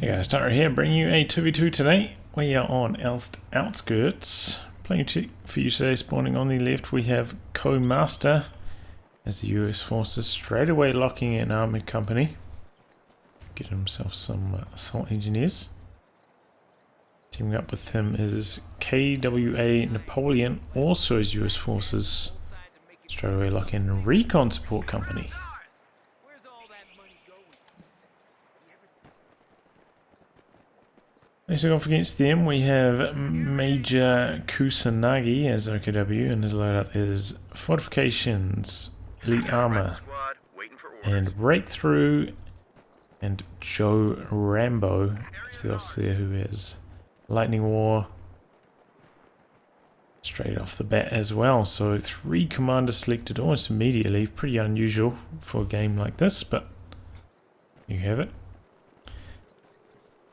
Hey guys, Tyler here, bringing you a 2v2 today. We are on Elst Outskirts. Playing for you today, spawning on the left, we have COHm4st3r as the US forces straight away locking in army company. Get himself some assault engineers. Teaming up with him is KWA Napoleon, also as US forces straight away lock in recon support company. Next off against them, we have Major Kusanagi as OKW, and his loadout is Fortifications, Elite Armor, and Breakthrough, and JoeRambo is the Elst there, who is Lightning War straight off the bat as well. So 3 commanders selected almost immediately, pretty unusual for a game like this, but you have it.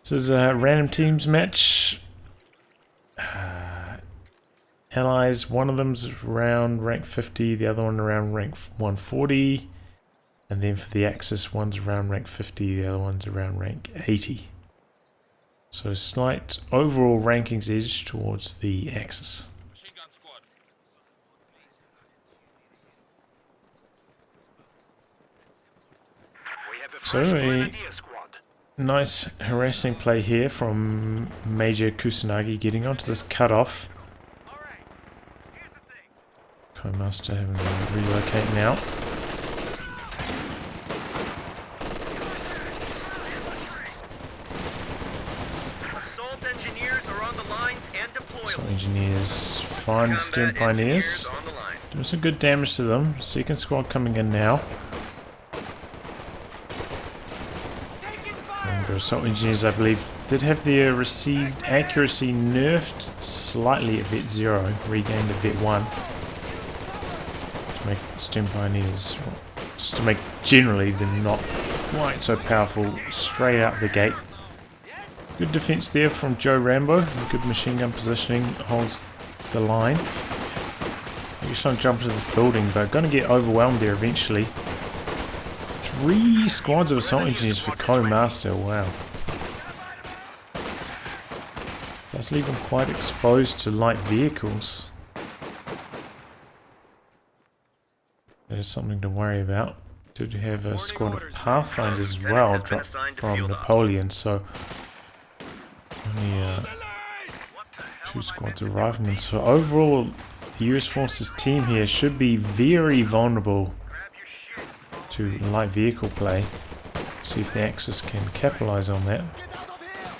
This is a random teams match. Allies, one of them's around rank 50, the other one around rank 140. And then for the Axis, one's around rank 50, the other one's around rank 80. So slight overall rankings edge towards the Axis. So a nice harassing play here from Major Kusanagi, getting onto this cutoff. COHm4st3r having to relocate now. Assault engineers are on the lines and deployed. Assault engineers find the Stern Pioneers. Doing some good damage to them. Second squad coming in now. Assault engineers, I believe, did have their received accuracy nerfed slightly at vet 0, regained at vet 1. To make Stern Pioneers, just to make generally them not quite so powerful straight out the gate. Good defense there from JoeRambo, good machine gun positioning, holds the line. He's trying to jump into this building, but going to get overwhelmed there eventually. 3 squads of assault engineers for COHm4st3r, wow. Does leave them quite exposed to light vehicles. That is something to worry about. Did have a squad of Pathfinders as well dropped from Napoleon, so only 2 squads of riflemen. So overall, the US forces team here should be very vulnerable to light vehicle play. See if the Axis can capitalize on that.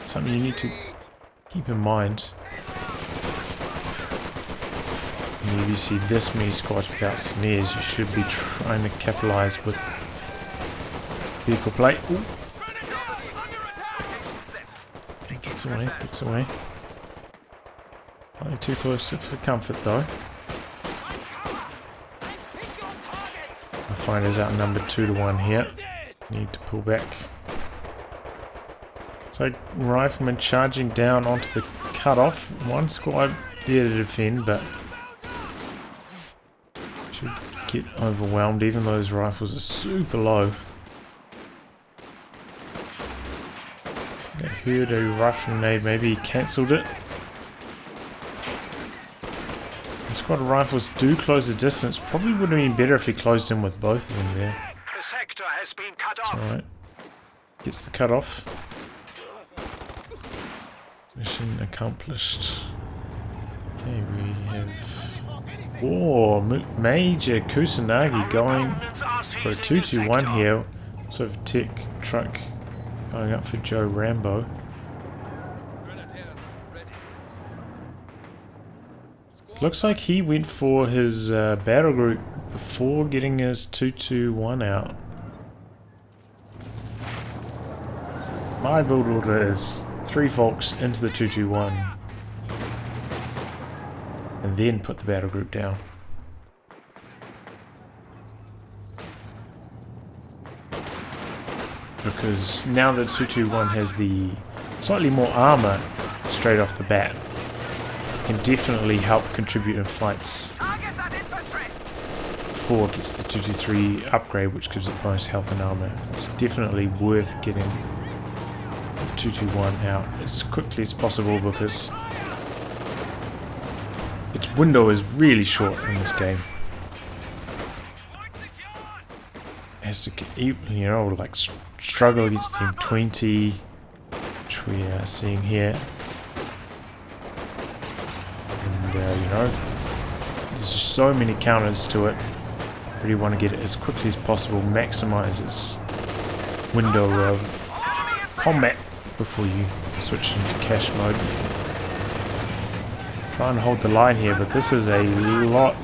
Something you need to keep in mind. And if you see this many squads without snares, you should be trying to capitalize with vehicle play. Ooh. Okay, gets away, gets away. Not too close for comfort though. Fighters outnumbered 2 to 1 here. Need to pull back. So riflemen charging down onto the cutoff. 1 squad there to defend, but should get overwhelmed even though those rifles are super low. I heard a rifle grenade, maybe he cancelled it. Squad of rifles do close the distance. Probably would have been better if he closed in with both of them there. The sector has been cut off. Alright. Gets the cut off. Mission accomplished. Okay, we have... Oh, Major Kusanagi going for a 2-2-1 here. Sort of tech truck going up for JoeRambo. Looks like he went for his battle group before getting his 2-2-1 out. My build order is 3 Volks into the 2-2-1 and then put the battle group down. Because now that 2-2-1 has the slightly more armor straight off the bat, can definitely help contribute in fights. 4 gets the 2-2-3 upgrade, which gives it bonus health and armor. It's definitely worth getting 221 out as quickly as possible because its window is really short in this game. It has to, you know, like struggle against the M20, which we are seeing here. And you know, there's just so many counters to it. Really want to get it as quickly as possible, maximize its window of combat before you switch into cash mode. Trying to hold the line here, but this is a lot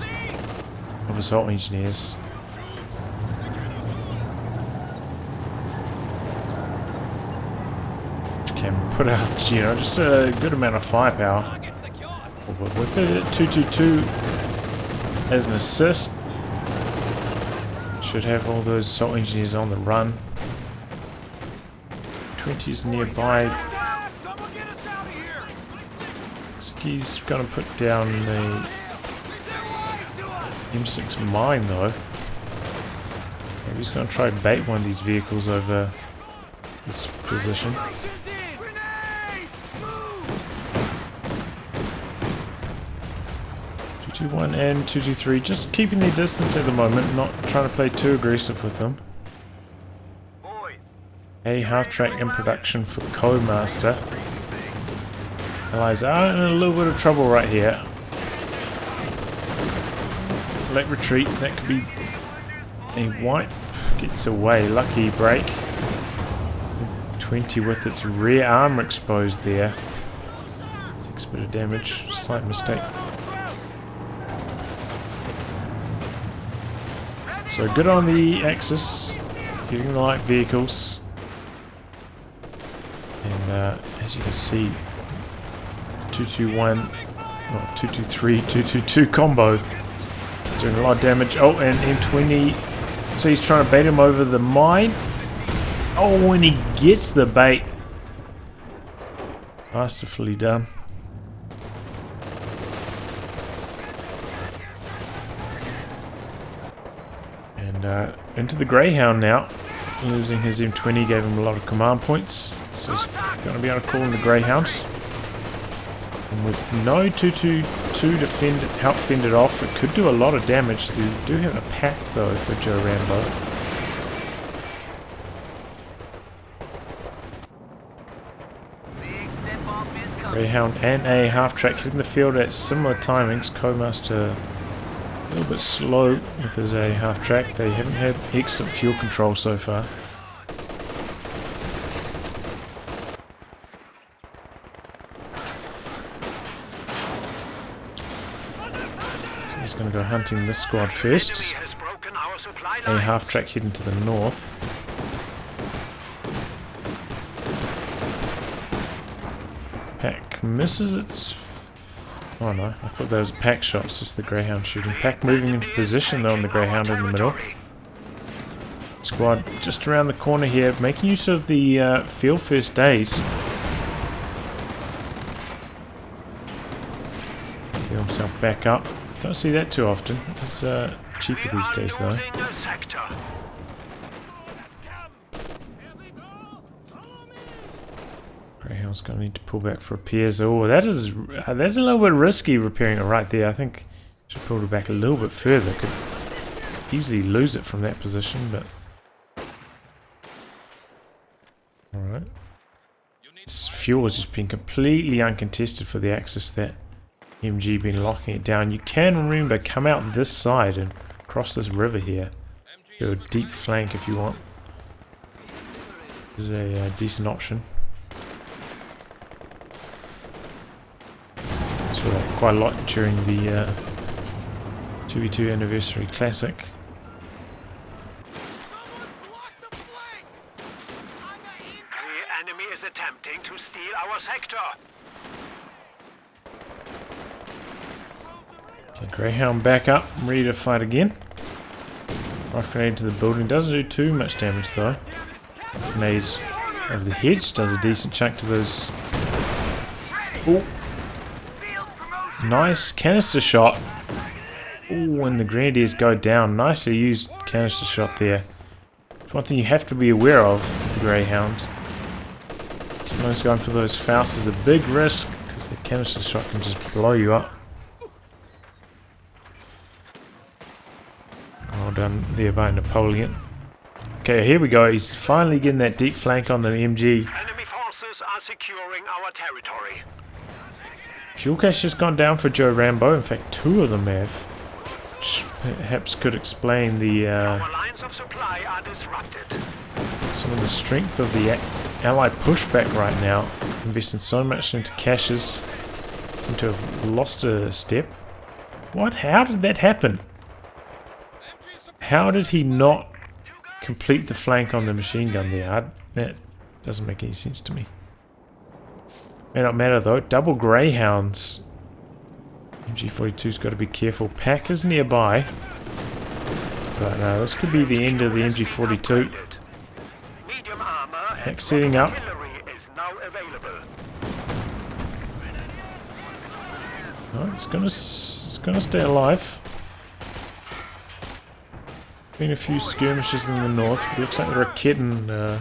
of assault engineers. Which can put out, you know, just a good amount of firepower. But with the 222 as an assist, should have all those assault engineers on the run. 20's nearby. Looks like he's gonna put down the M6 mine though. Maybe he's gonna try and bait one of these vehicles over this position. 221 and 223 just keeping their distance at the moment, not trying to play too aggressive with them. A half-track in production for COHm4st3r. Allies are in a little bit of trouble right here. Let retreat, that could be a wipe. Gets away, lucky break. 20 with its rear armor exposed there. Takes a bit of damage, slight mistake. So good on the Axis, getting the light vehicles. And as you can see, 221, not 223, 222 combo doing a lot of damage. Oh, and M20, so he's trying to bait him over the mine. Oh, and he gets the bait. Masterfully done. And into the Greyhound now. Losing his M20 gave him a lot of command points, so he's going to be able to call in the Greyhound. And with no 222 to help fend it off, it could do a lot of damage. They do have a pack though for JoeRambo. Greyhound and a half-track hitting the field at similar timings. COHm4st3r a little bit slow with his a half-track. They haven't had excellent fuel control so far. So he's going to go hunting this squad first. A half-track heading to the north. Pack misses its... Oh no, I thought that was a pack shot, it's just the Greyhound shooting. Pack moving into position though on the Greyhound in the middle. Squad just around the corner here, making use of the field first aid. Heal himself back up. Don't see that too often. It's cheaper these days though. Greyhound's going to need to pull back for repairs. Oh, that's a little bit risky repairing it right there. I think I should pull it back a little bit further. Could easily lose it from that position, but... Alright. This fuel has just been completely uncontested for the Axis. That MG been locking it down. You can, remember, come out this side and cross this river here. Go a deep flank if you want. This is a decent option. Saw that quite a lot during the 2v2 anniversary classic. The enemy is attempting to steal our sector. Okay, Greyhound back up, ready to fight again. Rough grenade to the building, doesn't do too much damage though. Rough grenade over the hedge does a decent chunk to those. Ooh. Nice canister shot. Ooh, and the Grenadiers go down. Nicely used canister shot there. It's one thing you have to be aware of with the Greyhound. So Sometimes going for those Faust is a big risk because the canister shot can just blow you up. Well done there by Napoleon. Okay, here we go. He's finally getting that deep flank on the MG. Enemy forces are securing our territory. Fuel cache has gone down for JoeRambo. In fact, 2 of them have. Which perhaps could explain the Our lines of supply are disrupted. some of the strength of the Allied pushback right now. Investing so much into caches. Seem to have lost a step. What? How did that happen? How did he not complete the flank on the machine gun there? That doesn't make any sense to me. May not matter though. Double Greyhounds. MG42's got to be careful. Pack is nearby. But this could be the end of the MG42. Medium armor Pack setting up. artillery is now available. No, it's gonna stay alive. Been a few skirmishes in the north. But looks like they're getting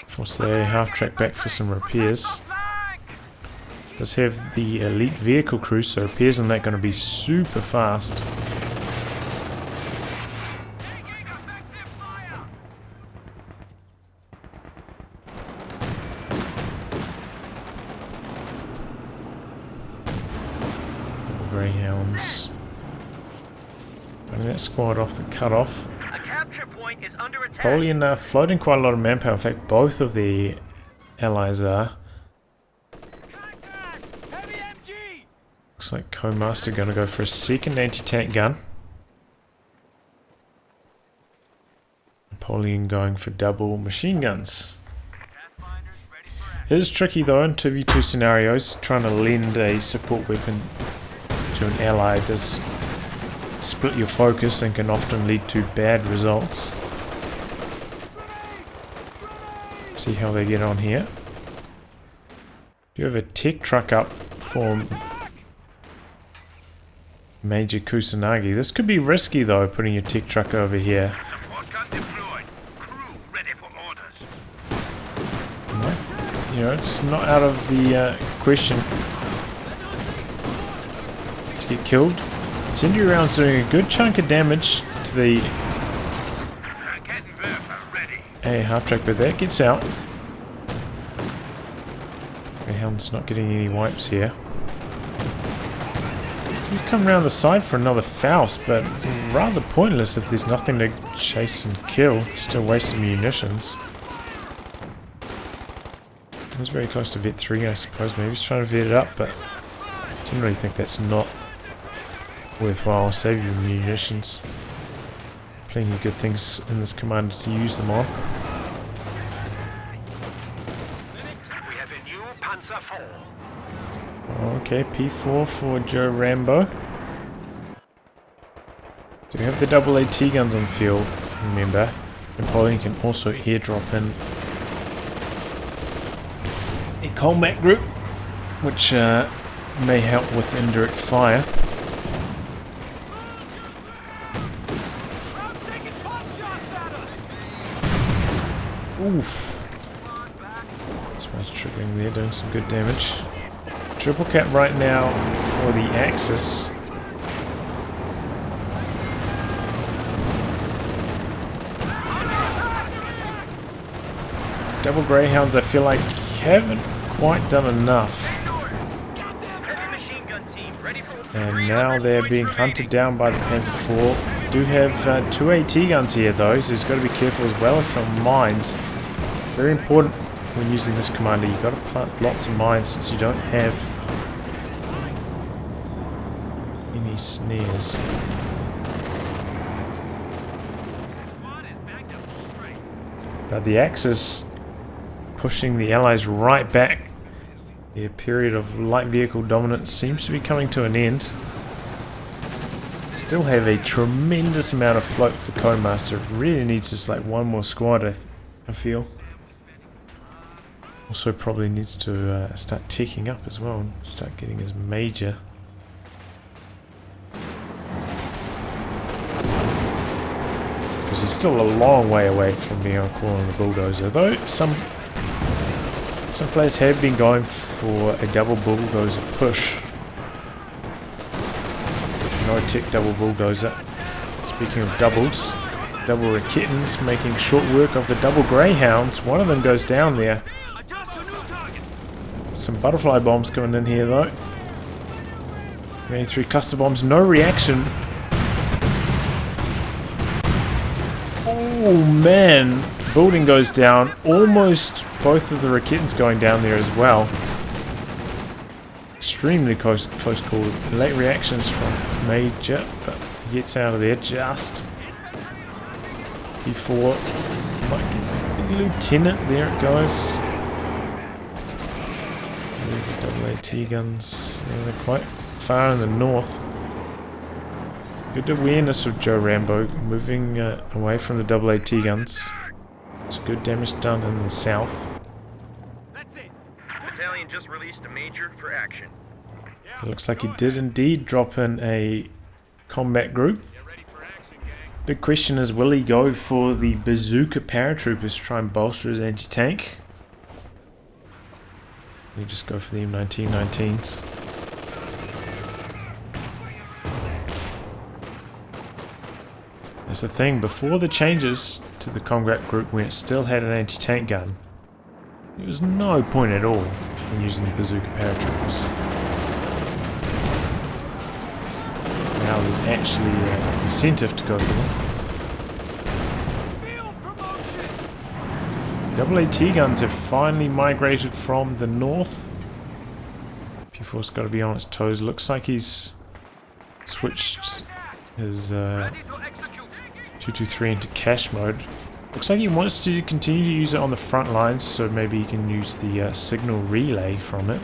force their half track back for some repairs. Does have the elite vehicle crew, so repairs on that going to be super fast. Greyhounds. Running that squad off the cutoff. A capture point is under attack. Napoleon floating quite a lot of manpower. In fact, both of the allies are. Looks like COHm4st3r going to go for a second anti-tank gun. Napoleon going for double machine guns. It is tricky though in 2v2 scenarios. Trying to lend a support weapon to an ally does split your focus and can often lead to bad results. See how they get on here. Do you have a tech truck up for Major Kusanagi? This could be risky though, putting your tech truck over here. Support gun deployed. Crew ready for orders. You know, it's not out of the question to get killed. Incendiary rounds doing a good chunk of damage to the half track, but that gets out. Greyhound's not getting any wipes here. He's come around the side for another Faust, but rather pointless if there's nothing to chase and kill. Just a waste of munitions. He's very close to vet 3, I suppose. Maybe he's trying to vet it up, but I generally think that's not worthwhile. Save your munitions. Plenty of good things in this commander to use them on. We have a new Panzer IV. Okay, P4 for JoeRambo. Do we have the double AT guns on field? Remember, Napoleon can also airdrop in a combat group, which may help with indirect fire. Oof. This one's triggering there, doing some good damage. Triple cap right now for the Axis. Double Greyhounds I feel like haven't quite done enough. And now they're being hunted down by the Panzer IV. Do have 2 AT guns here though, so he's got to be careful as well as some mines. Very important when using this commander. You've got to plant lots of mines since you don't have any snares. But the Axis pushing the Allies right back. Their period of light vehicle dominance seems to be coming to an end. Still have a tremendous amount of float for COHm4st3r. Really needs just like one more squad, I feel. Also probably needs to start ticking up as well and start getting his major. because he's still a long way away from being on call on the bulldozer. Though some players have been going for a double bulldozer push. No tick double bulldozer. Speaking of doubles, double Rakitans making short work of the double Greyhounds. One of them goes down there. Some butterfly bombs coming in here though. 3 cluster bombs, no reaction. Oh man, building goes down. Almost both of the Rakitans going down there as well. Extremely close call. Late reactions from Major, but he gets out of there just before might get the Lieutenant. There it goes. There's the double AT guns. Yeah, they're quite far in the north. Good awareness of JoeRambo, moving away from the double AT guns. It's good damage done in the south. Battalion just released a major for action. It looks like he did indeed drop in a combat group. Big question is, will he go for the bazooka paratroopers to try and bolster his anti-tank? He just go for the M1919s. That's the thing, before the changes to the combat group when it still had an anti-tank gun, there was no point at all in using the bazooka paratroopers. Now there's actually an incentive to go for them. Double AT guns have finally migrated from the north. P4's got to be on its toes. Looks like he's switched his 223 into cache mode. Looks like he wants to continue to use it on the front lines, so maybe he can use the signal relay from it.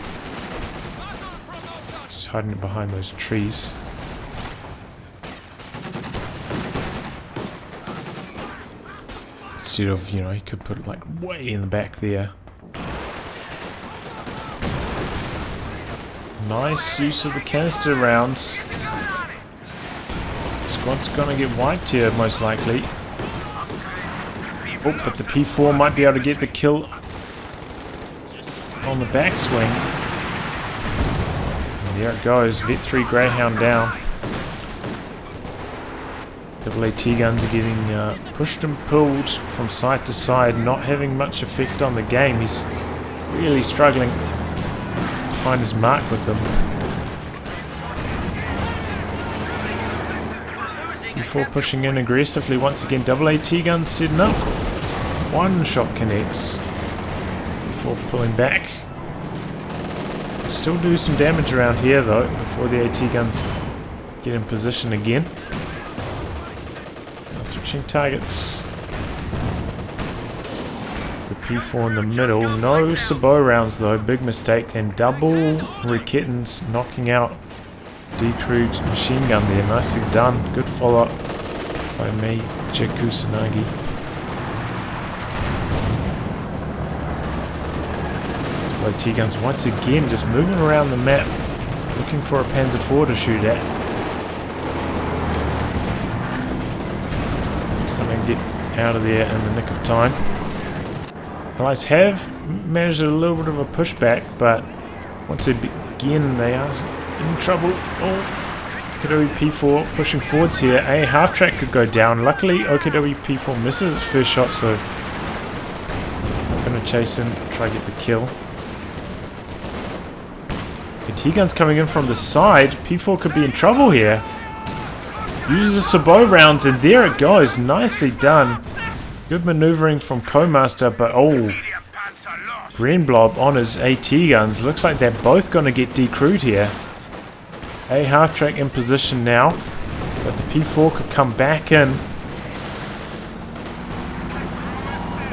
Just hiding it behind those trees. Instead of, you know, he could put it like way in the back there. Nice use of the canister rounds. Squad's gonna get wiped here, most likely. Oh, but the P4 might be able to get the kill on the backswing. And there it goes, Vet 3 Greyhound down. Double AT guns are getting pushed and pulled from side to side, not having much effect on the game. He's really struggling to find his mark with them. Before pushing in aggressively once again, double AT guns setting up. One shot connects before pulling back. Still do some damage around here though before the AT guns get in position again. Now switching targets. The P4 in the middle. No sabot rounds though, big mistake, and double Rakitans knocking out decrewed machine gun there. Nicely done. Good follow up by Major Kusanagi. AT guns once again just moving around the map, looking for a Panzer IV to shoot at. It's going to get out of there in the nick of time. Allies have managed a little bit of a pushback, but once they begin, they are in trouble. Oh, OKW P4 pushing forwards here. A half track could go down. Luckily, OKW P4 misses its first shot, so I'm going to chase in, try to get the kill. AT guns coming in from the side. P4 could be in trouble here. Uses the sabot rounds, and there it goes. Nicely done. Good maneuvering from Co-Master, but oh, Green Blob on his AT guns. Looks like they're both going to get decrewed here. A half track in position now, but the P4 could come back in.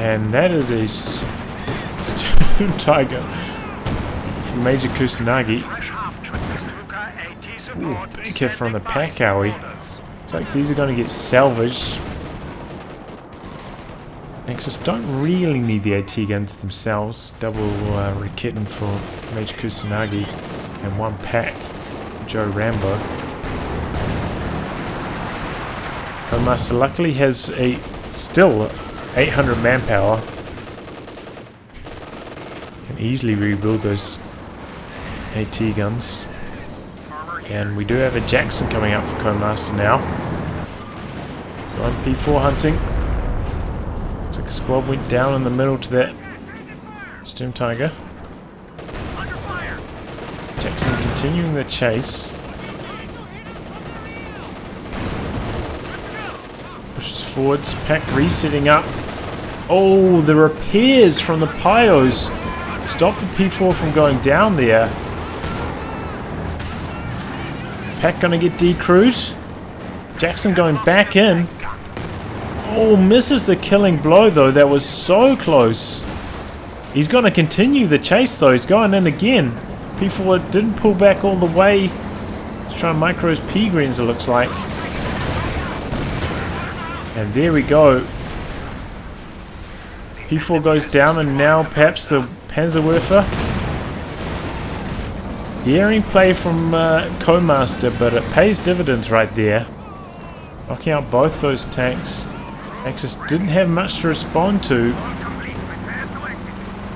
And that is a Stone Tiger from Major Kusanagi. Ooh, big hit from the Pakawi. It's like these are going to get salvaged. Nexus don't really need the AT guns themselves. Double Rakitin for Major Kusanagi and one pack JoeRambo. COHm4st3r luckily has still 800 manpower. Can easily rebuild those AT guns. And we do have a Jackson coming up for COHm4st3r now. Going P4 hunting. Looks like a squad went down in the middle to that Sturm Tiger. Jackson continuing the chase. Pushes forwards. Pack resetting up. Oh, the repairs from the Pyos stopped the P4 from going down there. Pack gonna get decrewed. Jackson going back in. Oh, misses the killing blow though. That was so close. He's gonna continue the chase though. He's going in again. P4 didn't pull back all the way. He's trying to micro his P-greens, it looks like. And there we go. P4 goes down, and now perhaps the Panzerwerfer. Daring play from COHm4st3r, but it pays dividends right there. Knocking out both those tanks. Axis didn't have much to respond to.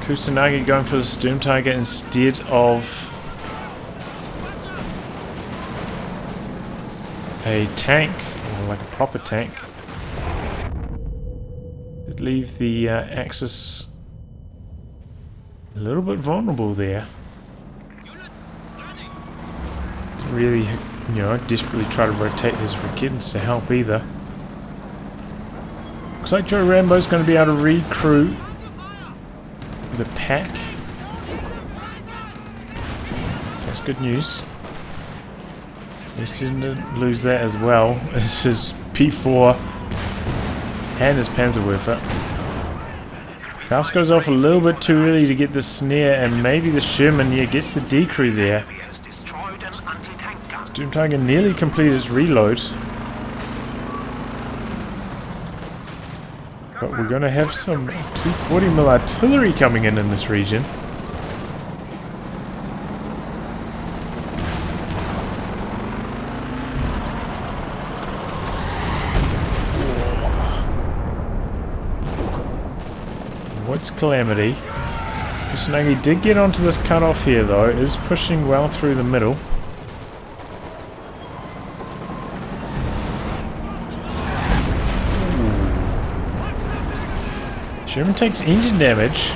Kusanagi going for the Sturm Tiger instead of a tank, or like a proper tank. Did leave the Axis a little bit vulnerable there. Didn't really, desperately try to rotate his Raketans to help either. Looks like JoeRambo's going to be able to recruit the pack. So that's good news. He didn't lose that as well as his P4 and his Panzerwerfer. Faust goes off a little bit too early to get the snare, and maybe the Sherman gets the decrew there. Sturm Tiger nearly completed its reload. But we're going to have some 240mm artillery coming in this region. What's Calamity? Kusanagi did get onto this cutoff here though, is pushing well through the middle. Sherman takes engine damage.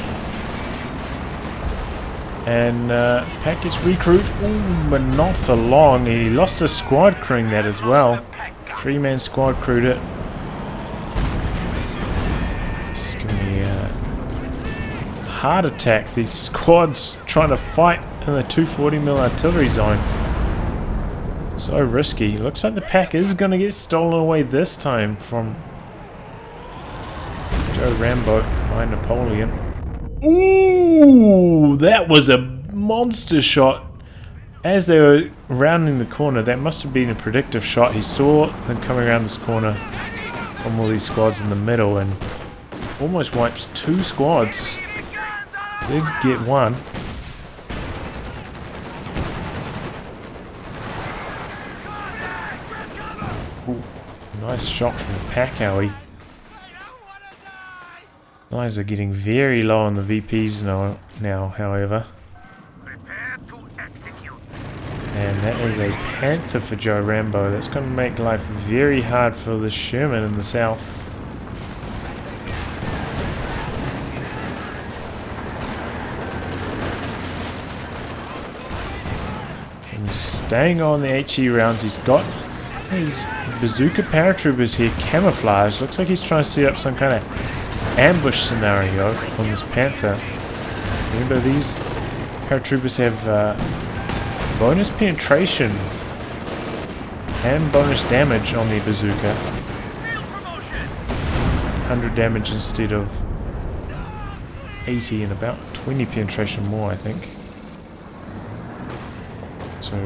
And Pack gets recruit. Ooh, but not for long. He lost his squad crewing that as well. 3-man squad crewed it. This is going to be a hard attack. These squads trying to fight in the 240mm artillery zone. So risky. Looks like the Pack is going to get stolen away this time from JoeRambo by Napoleon. Ooh, that was a monster shot. As they were rounding the corner, that must have been a predictive shot. He saw them coming around this corner from all these squads in the middle and almost wipes 2 squads. Did get one. Ooh, nice shot from the Pack owie. Eyes are getting very low on the VPs now, however. And that is a Panther for JoeRambo. That's going to make life very hard for the Sherman in the south. And staying on the HE rounds, he's got his bazooka paratroopers here camouflaged. Looks like he's trying to set up some kind of ambush scenario on this Panther. Remember, these paratroopers have bonus penetration and bonus damage on the bazooka. 100 damage instead of 80 and about 20 penetration more, I think. So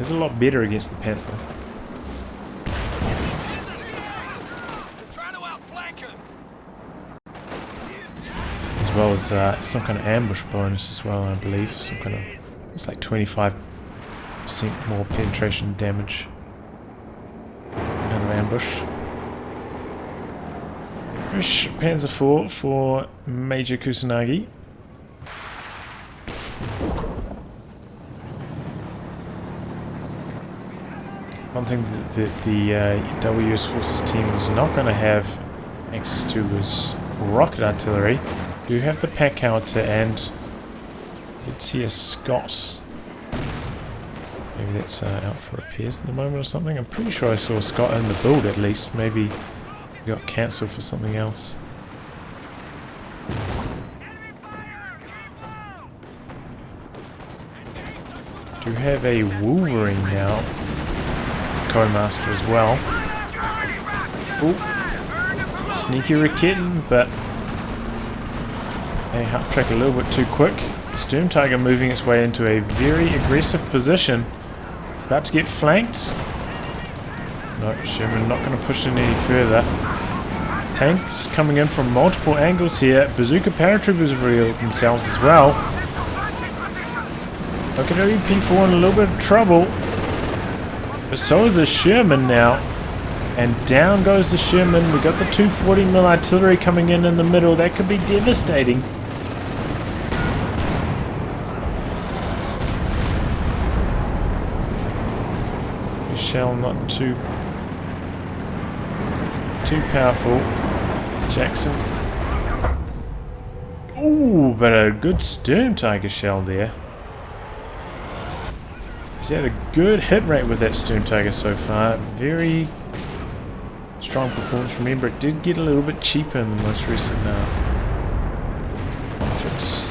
it's a lot better against the Panther. As well as some kind of ambush bonus as well, I believe. Some kind of, it's like 25% more penetration damage out of ambush. Push Panzer IV for Major Kusanagi. One thing that the WS Forces team is not going to have access to is rocket artillery. You have the pack howitzer and let's see a Scott. Maybe that's out for repairs at the moment or something. I'm pretty sure I saw a Scott in the build at least. Maybe it got cancelled for something else. Do have a Wolverine now. Co-master as well. Ooh. Sneaky Raketen, but a half track a little bit too quick. Sturm Tiger moving its way into a very aggressive position. About to get flanked. No, Sherman not going to push in any further. Tanks coming in from multiple angles here. Bazooka paratroopers have revealed themselves as well. Okinawa P4 in a little bit of trouble. But so is the Sherman now. And down goes the Sherman. We've got the 240mm artillery coming in the middle. That could be devastating. The shell not too powerful. Jackson. Ooh, but a good Sturm Tiger shell there. He's had a good hit rate with that Sturm Tiger so far. Very strong performance. Remember, it did get a little bit cheaper in the most recent conflicts.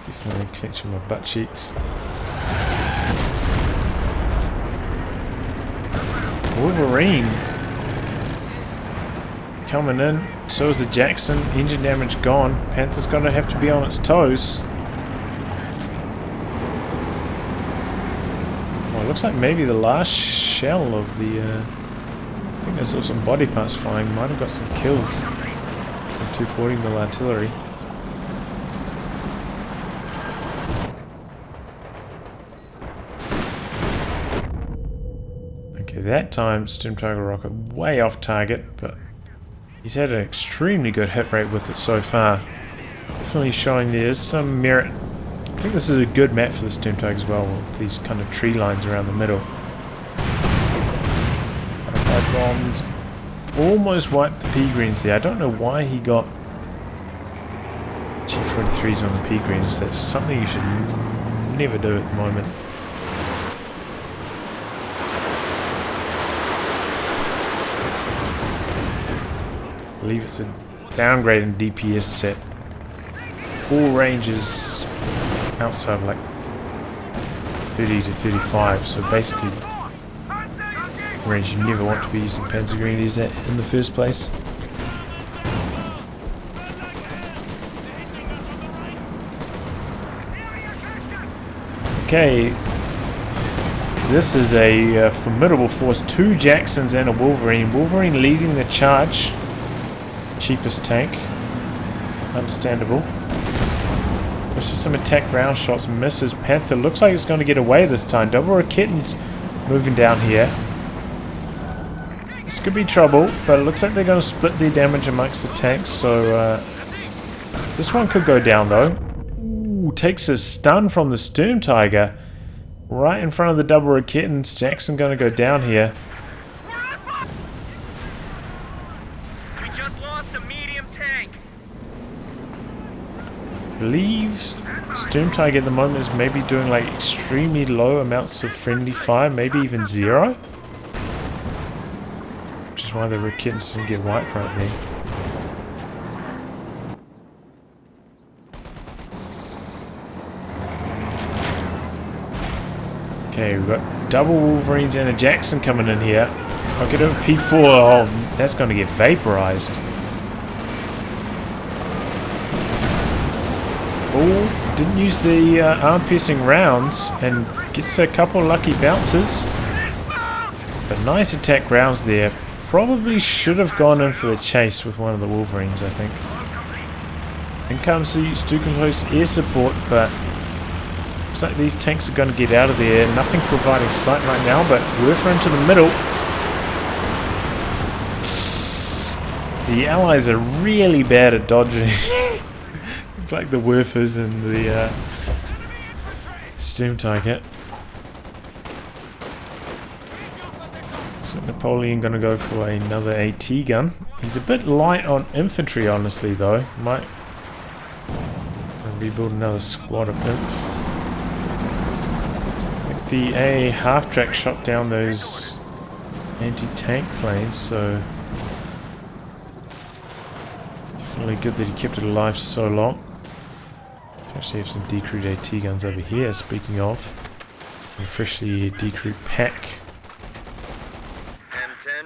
Definitely clenching my butt cheeks. Wolverine coming in, so is the Jackson. Engine damage gone. Panther's gonna have to be on its toes. Well, it looks like maybe the last shell of the I think I saw some body parts flying. Might have got some kills with 240mm artillery. Okay, that time Sturm Tiger rocket way off target, but he's had an extremely good hit rate with it so far. Definitely showing there's some merit. I think this is a good map for the Sturm Tiger as well, with these kind of tree lines around the middle. 5 bombs. Almost wiped the P-Greens there. I don't know why he got G43s on the P-Greens. That's something you should never do at the moment. I believe it's a downgrade in DPS set. All ranges outside of like 30 to 35, so basically range you never want to be using Panzer Grenadiers at in the first place. Okay, this is a formidable force. 2 Jacksons and a Wolverine. Wolverine leading the charge. Cheapest tank. Understandable. There's just some attack ground shots. Misses. Panther looks like it's going to get away this time. Double Raketen's moving down here. This could be trouble, but it looks like they're going to split their damage amongst the tanks, so this one could go down though. Ooh, takes a stun from the Sturm Tiger. Right in front of the double Raketens. Jackson going to go down here. I believe Sturm Tiger at the moment is maybe doing like extremely low amounts of friendly fire, maybe even 0. Which is why the Raketens didn't get wiped right there. Okay, we've got double Wolverines and a Jackson coming in here. I'll get a P4. Oh, that's going to get vaporized. Oh, didn't use the arm-piercing rounds and gets a couple lucky bounces. But nice attack rounds there. Probably should have gone in for the chase with one of the Wolverines, I think. In comes the Stukenhost air support, but Looks like these tanks are going to get out of there. Nothing providing sight right now, but Werfer into the middle. The Allies are really bad at dodging. It's like the Werfers and the Sturmtiger. So Napoleon going to go for another AT gun. He's a bit light on infantry, honestly, though. Might rebuild another squad of inf. I think the AA half-track shot down those anti-tank planes, so definitely good that he kept it alive so long. We actually have some decrewed AT guns over here, speaking of. A freshly decrewed pack.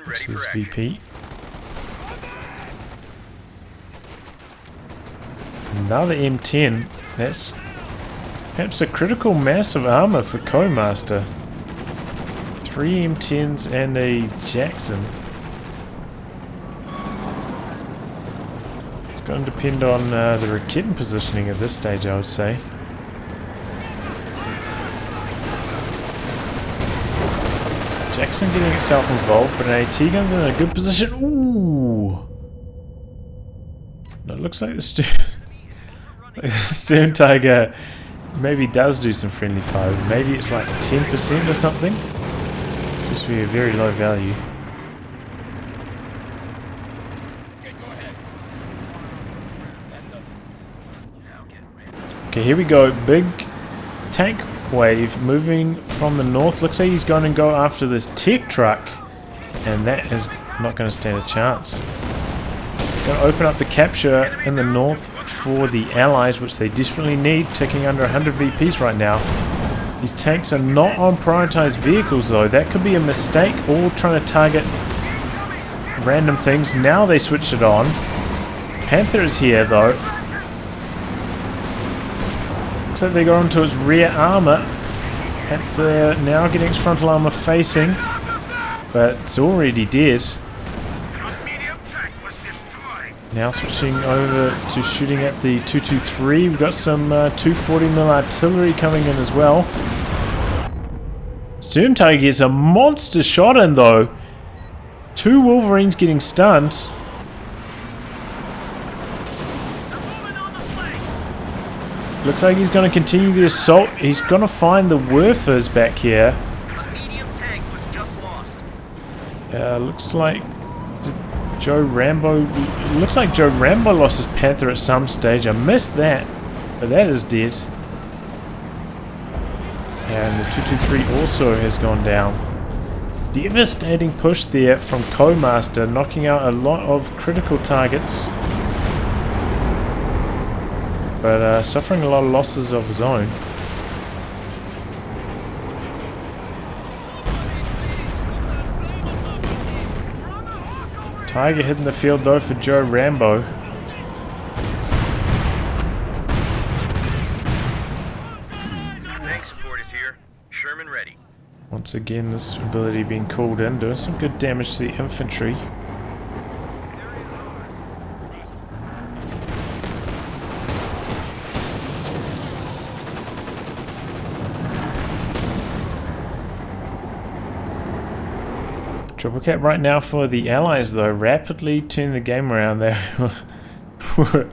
This is VP. Another M10. That's perhaps a critical mass of armor for COHm4st3r. 3 M10s and a Jackson. It's going to depend on the Raketen positioning at this stage, I would say. Jackson getting itself involved, but an AT gun's in a good position. Ooh! No, it looks like the Sturmtiger maybe does do some friendly fire. Maybe it's like 10% or something. It seems to be a very low value. Okay, here we go. Big tank wave moving from the north. Looks like he's going to go after this tech truck, and that is not going to stand a chance. He's going to open up the capture in the north for the Allies, which they desperately need, ticking under 100 VPs right now. These tanks are not on prioritized vehicles, though. That could be a mistake, all trying to target random things. Now they switched it on. Panther is here, though. Looks like they go onto its rear armor. Panther now getting its frontal armor facing, but it's already dead. Now switching over to shooting at the 223. We've got some 240mm artillery coming in as well. Sturmtiger gets a monster shot in, though. 2 Wolverines getting stunned. Looks like he's going to continue the assault. He's going to find the Werfers back here. Looks like JoeRambo. Looks like JoeRambo lost his Panther at some stage. I missed that, but that is dead. And the 223 also has gone down. Devastating push there from COHm4st3r, knocking out a lot of critical targets, but suffering a lot of losses of his own. Tiger hitting the field though for JoeRambo. Tank support is here. Sherman ready. Once again, this ability being called in, doing some good damage to the infantry. Triple cap right now for the Allies, though, rapidly turning the game around. They were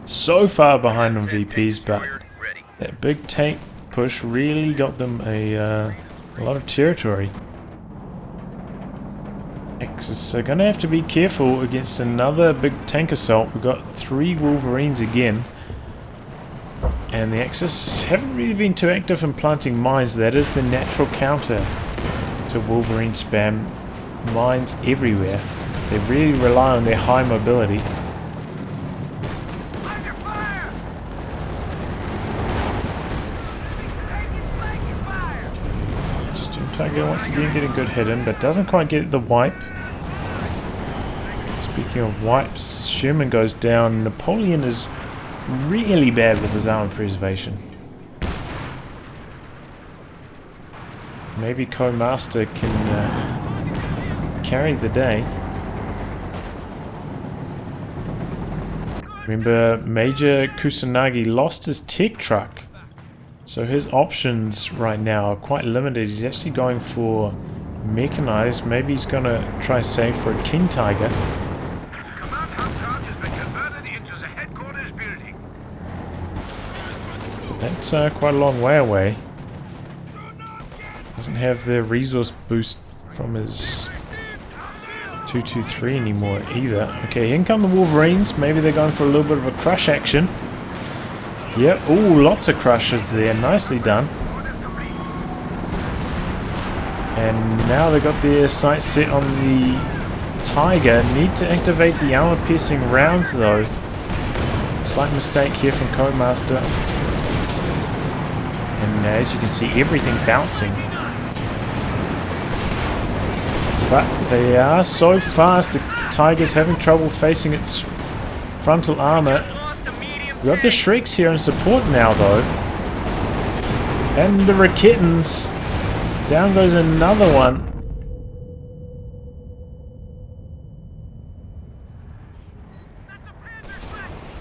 so far behind on VPs, but that big tank push really got them a lot of territory. Axis are going to have to be careful against another big tank assault. We've got 3 Wolverines again, and the Axis haven't really been too active in planting mines. That is the natural counter to Wolverine spam. Mines everywhere. They really rely on their high mobility. Sturmtiger once again getting good hit in, but doesn't quite get the wipe. Speaking of wipes, Sherman goes down. Napoleon is really bad with his armor preservation. Maybe COHm4st3r can carry the day. Remember, Major Kusanagi lost his tech truck So his options right now are quite limited. He's actually going for mechanized. Maybe he's going to try save for a King Tiger. Command hub has been converted into the headquarters building. That's quite a long way away. Doesn't have the resource boost from his 223 anymore either. Okay, in come the Wolverines. Maybe they're going for a little bit of a crush action. Yep, ooh, lots of crushes there. Nicely done. And now they've got their sights set on the Tiger. Need to activate the armor-piercing rounds though. Slight mistake here from Codemaster. And as you can see, everything bouncing. But they are so fast, the Tiger's having trouble facing its frontal armor. We've got the Shreks here in support now though. And the Rakitans. Down goes another one.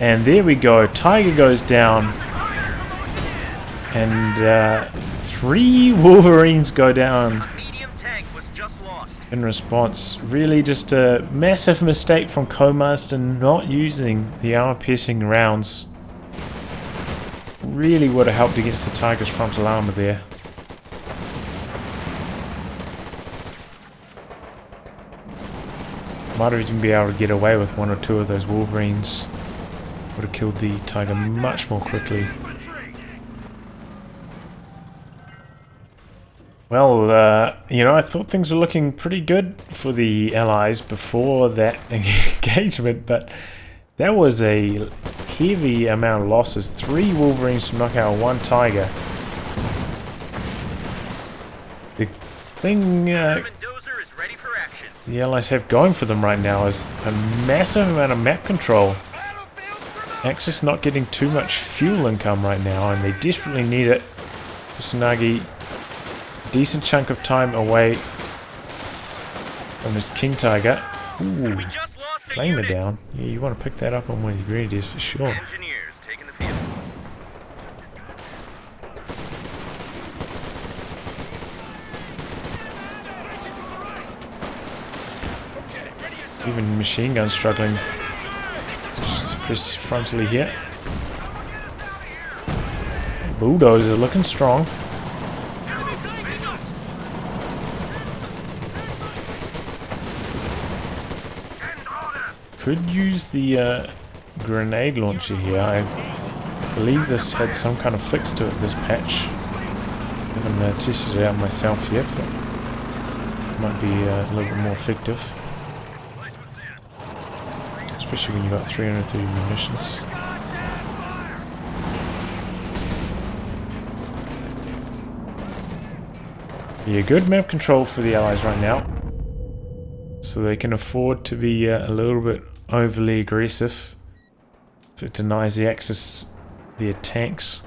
And there we go, Tiger goes down. And 3 Wolverines go down. In response, really just a massive mistake from Codemaster not using the armor-piercing rounds. Really would have helped against the Tiger's frontal armor there. Might have even been able to get away with 1 or 2 of those Wolverines. Would have killed the Tiger much more quickly. Well, you know, I thought things were looking pretty good for the Allies before that engagement, but that was a heavy amount of losses. 3 Wolverines to knock out 1 Tiger. The thing the Allies have going for them right now is a massive amount of map control. Axis not getting too much fuel income right now, and they desperately need it. Kusanagi, decent chunk of time away from his King Tiger. Ooh, flamer down. Yeah, you want to pick that up on one of your grenadiers for sure. Even machine guns struggling to suppress frontally here. Bulldozer looking strong. Could use the grenade launcher here. I believe this had some kind of fix to it, this patch. Haven't tested it out myself yet, but it might be a little bit more effective. Especially when you've got 330 munitions. Yeah, good map control for the Allies right now. So they can afford to be a little bit overly aggressive. If it denies the Axis their tanks.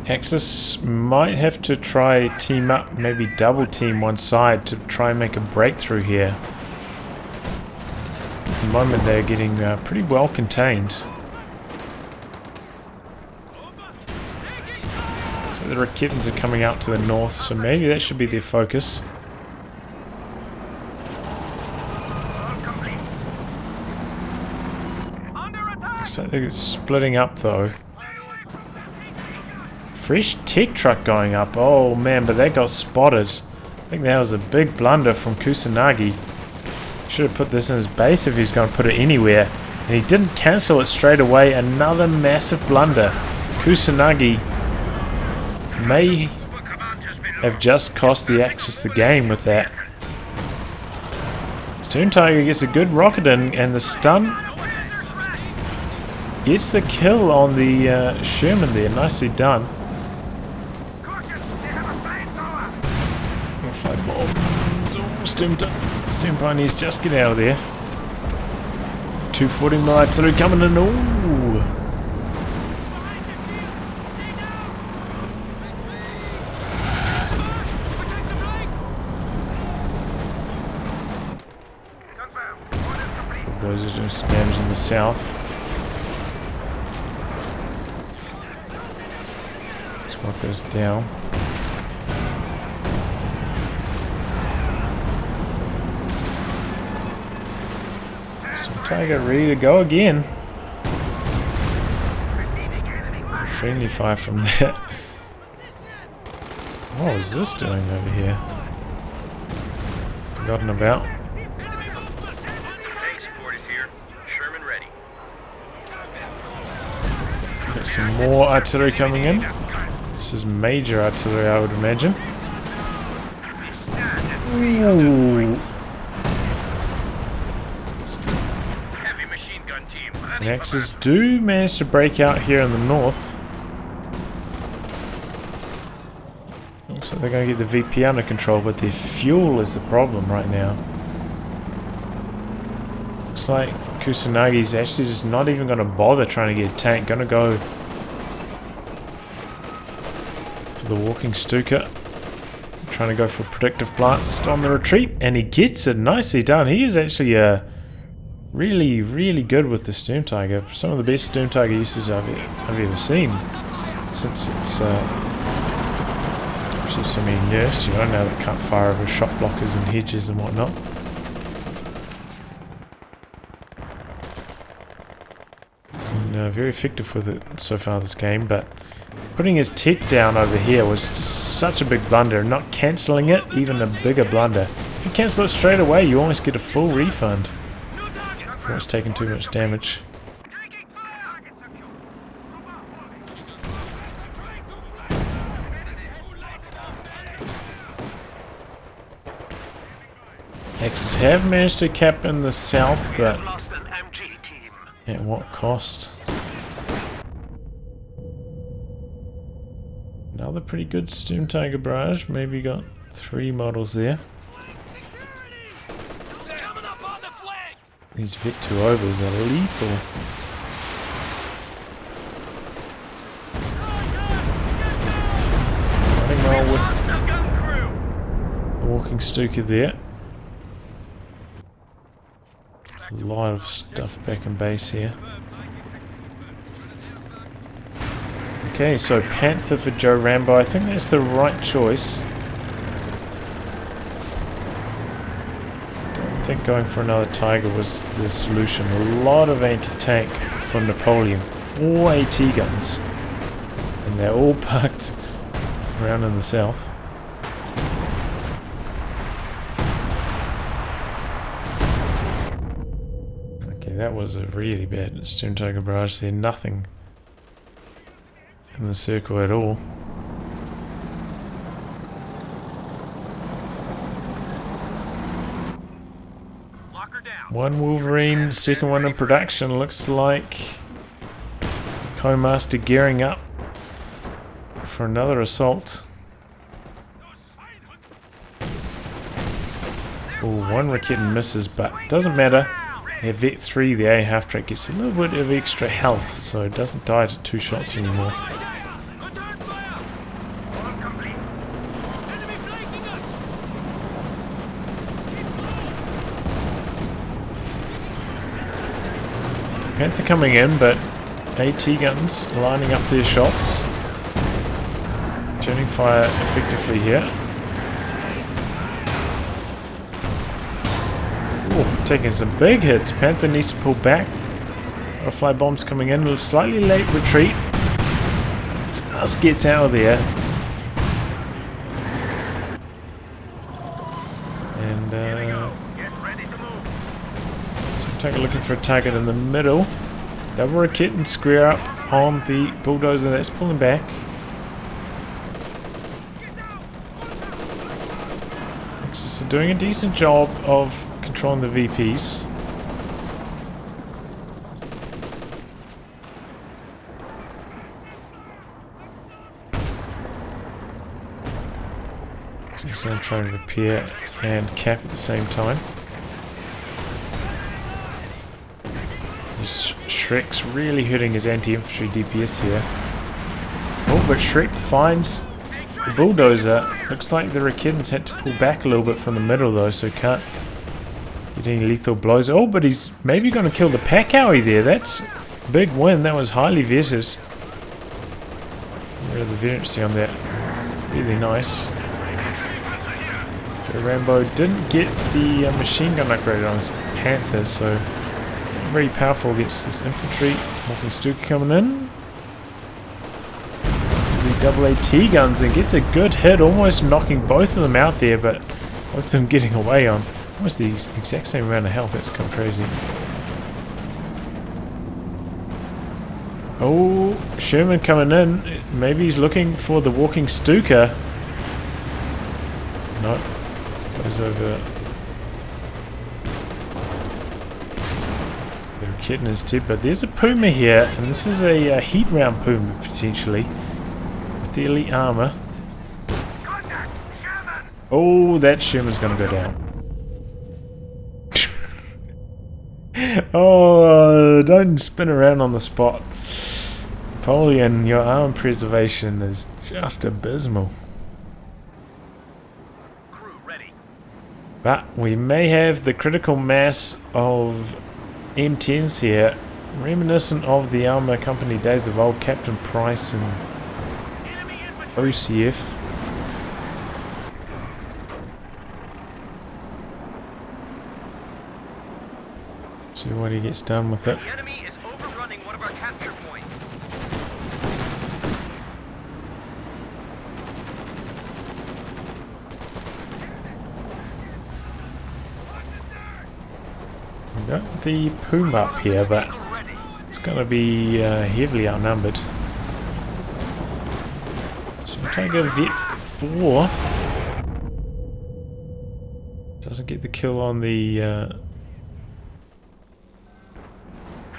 Axis might have to try team up, maybe double team one side to try and make a breakthrough here. At the moment they're getting pretty well contained. So the Rakitans are coming out to the north, so maybe that should be their focus. Looks like they're splitting up though. Fresh tech truck going up. Oh man, but that got spotted. I think that was a big blunder from Kusanagi. Should have put this in his base if he's going to put it anywhere. And he didn't cancel it straight away. Another massive blunder. Kusanagi may have just cost the Axis the game with that. Stern Tiger gets a good rocket in, and the stun gets the kill on the Sherman there. Nicely done. Stern Pioneers just get out of there. 240mm artillery coming in. Ooh. bulldozers doing some damage in the south. Squad goes down. Tiger ready to go again. Friendly fire from that. What was this doing over here? Forgotten about. Tank support is here. Sherman ready. Got some more artillery coming in. This is major artillery, I would imagine. Ooh. Heavy machine gun team. The Axis do manage to break out here in the north. So they're going to get the VP under control, but their fuel is the problem right now. Looks like Kusanagi's actually just not even going to bother trying to get a tank. Going to go for the walking Stuka. Trying to go for predictive blast on the retreat, and he gets it. Nicely done. He is actually really, really good with the Storm Tiger. Some of the best Storm Tiger uses I've ever seen since it's received so many nerfs, you know, now that can't fire over shot blockers and hedges and whatnot. And, very effective with it so far this game, but putting his tech down over here was just such a big blunder. Not cancelling it, even a bigger blunder. If you cancel it straight away, you almost get a full refund before it's taken too much damage. Axis have managed to cap in the south, but at what cost? Another pretty good Storm Tiger barrage. Maybe got 3 models there. These Vit 2 overs are lethal. Running well with the walking Stuka there. A lot of stuff back in base here. Okay, so Panther for JoeRambo. I think that's the right choice. Don't think going for another Tiger was the solution. A lot of anti-tank for Napoleon. 4 AT guns. And they're all parked around in the south. That was a really bad Storm Tiger barrage there. Nothing in the circle at all. Lock her down. One Wolverine, second one in production. Looks like COHm4st3r gearing up for another assault. Oh, one Raketin misses, but doesn't matter. Yeah, Vet 3, the A half-track, gets a little bit of extra health, so it doesn't die to 2 shots anymore. Panther coming in, but AT guns lining up their shots. Turning fire effectively here. Ooh, taking some big hits. Panther needs to pull back. Butterfly bombs coming in. A slightly late retreat. Just gets out of there. And so Tiger looking for a target in the middle. Double Raketin square up on the bulldozer. That's pulling back. Axis are doing a decent job of controlling the VPs. So he's going to try to repair and cap at the same time. Shrek's really hurting his anti-infantry DPS here. Oh, but Shrek finds the bulldozer. Looks like the Raketins had to pull back a little bit from the middle though, so can't get Getting lethal blows. Oh, but he's maybe going to kill the pack owie there. That's a big win. That was highly vetted. Rid of the veterancy on that. Really nice. JoeRambo didn't get the machine gun upgraded on his Panther, so very powerful against this infantry. Walking Stuka coming in. The double AT guns and gets a good hit, almost knocking both of them out there, but both of them getting away on almost the exact same amount of health. That's kind of crazy. Oh, Sherman coming in. Maybe he's looking for the walking Stuka. No. Goes over. They're getting his tip, but there's a Puma here, and this is a heat round Puma potentially. With the elite armor. Oh, that Sherman's gonna go down. Oh, don't spin around on the spot. Napoleon, your arm preservation is just abysmal. Crew ready. But we may have the critical mass of M10s here, reminiscent of the armor company days of old, Captain Price and OCF. See what he gets done with it. The enemy is overrunning one of our capture points. We've got the Puma up here, but it's going to be heavily outnumbered. So we'll take a Vet 4. Doesn't get the kill on the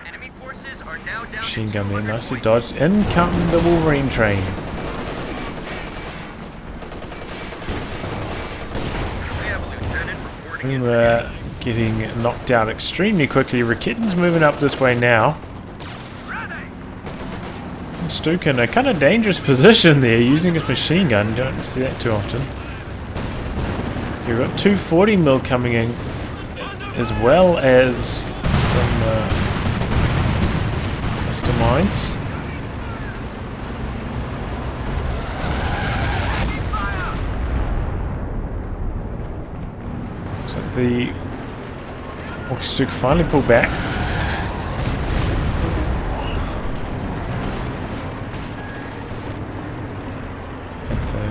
Enemy forces are now down machine to gun there. 200 Nicely points. dodged. In come the Wolverine train. We have a lieutenant reporting in. Puma getting knocked out extremely quickly. Rakitten's moving up this way now. Stuka in a kind of dangerous position there, using his machine gun. You don't see that too often. You've got 240mm coming in, as well as some cluster mines. So the Stuka finally pulled back.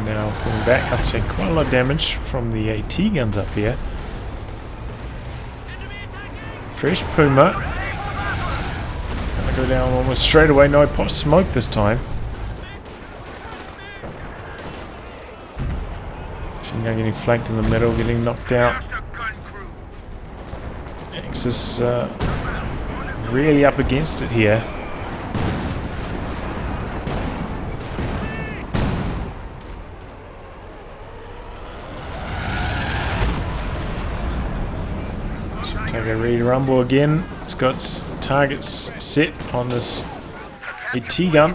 Now pulling back, have to take quite a lot of damage from the AT guns up here. Fresh Puma. Gonna go down almost straight away. No, pop smoke this time. Machine gun getting flanked in the middle, getting knocked out. Axis really up against it here. Okay, ready to rumble again. It's got targets set on this AT gun.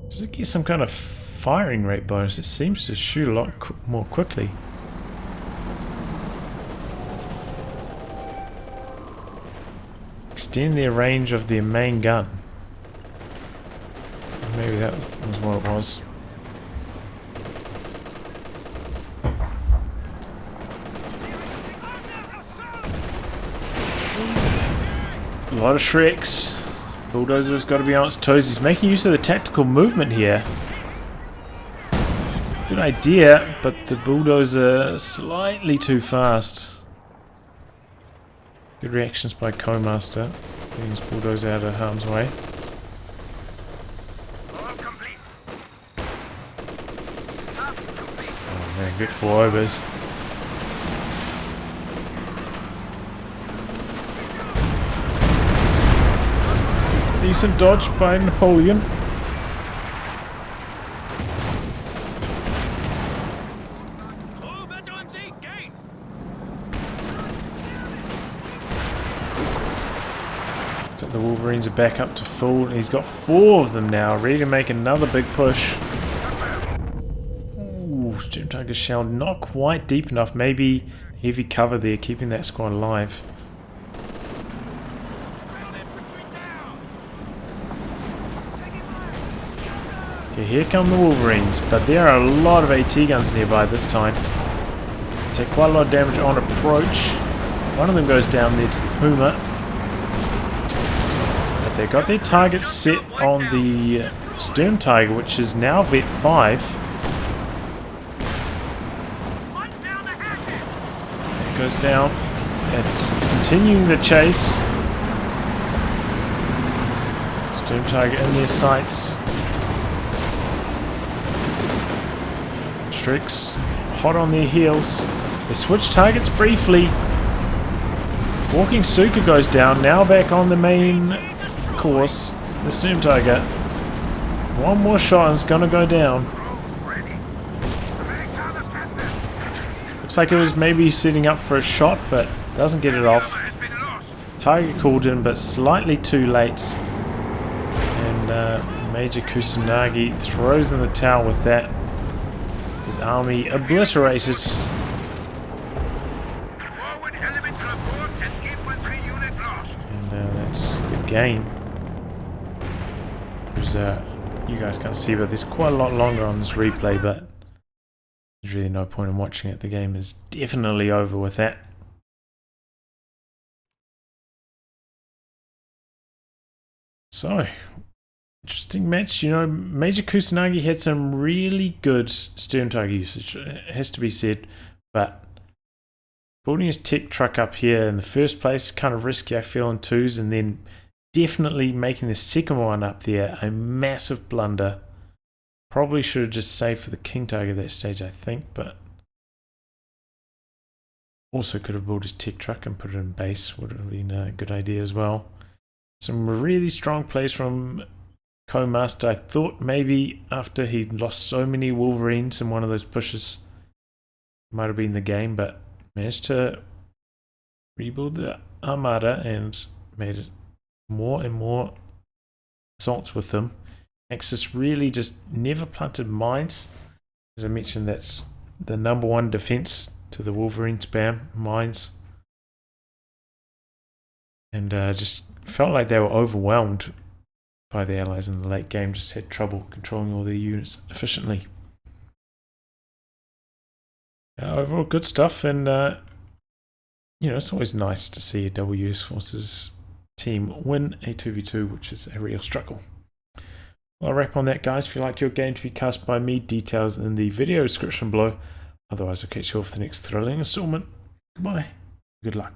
Does it get some kind of firing rate bonus? It seems to shoot a lot more quickly. Extend the range of their main gun. Maybe that was what it was. A lot of Shreks. Bulldozer's got to be on its toes. He's making use of the tactical movement here. Good idea, but the Bulldozer slightly too fast. Good reactions by COHm4st3r. Getting his Bulldozer out of harm's way. Oh man, good 4 overs. Decent dodge by Napoleon. So the Wolverines are back up to full. He's got 4 of them now, ready to make another big push. Ooh, Storm Tiger shell not quite deep enough. Maybe heavy cover there, keeping that squad alive. Okay, here come the Wolverines, but there are a lot of AT guns nearby this time. Take quite a lot of damage on approach. One of them goes down there to the Puma. But they've got their targets set on the Sturm Tiger, which is now Vet 5. It goes down. It's continuing the chase. Sturm Tiger in their sights. Strix hot on their heels. They switch targets briefly. Walking Stuka goes down. Now back on the main course. The Sturm Tiger. One more shot and it's gonna go down. Looks like it was maybe setting up for a shot, but doesn't get it off. Tiger called in, but slightly too late. And Major Kusanagi throws in the towel with that. His army obliterated. And that's the game. There's you guys can't see, but there's quite a lot longer on this replay, but there's really no point in watching it. The game is definitely over with that. So, interesting match. You know, Major Kusanagi had some really good Sturm Tiger usage, it has to be said, but building his tech truck up here in the first place, kind of risky I feel in twos, and then definitely making the second one up there a massive blunder. Probably should have just saved for the King Tiger at that stage, I think, but also could have built his tech truck and put it in base, would have been a good idea as well. Some really strong plays from COHm4st3r. I thought maybe after he'd lost so many Wolverines in one of those pushes, it might have been the game, but managed to rebuild the Armada and made it more and more assaults with them. Axis really just never planted mines. As I mentioned, that's the #1 defense to the Wolverine spam, mines. And just felt like they were overwhelmed by the Allies in the late game, just had trouble controlling all their units efficiently. Overall good stuff, and you know, it's always nice to see a US Forces team win a 2v2, which is a real struggle. Well, I'll wrap on that, guys. If you like your game to be cast by me, details in the video description below. Otherwise, I'll catch you off the next thrilling installment. Goodbye. Good luck.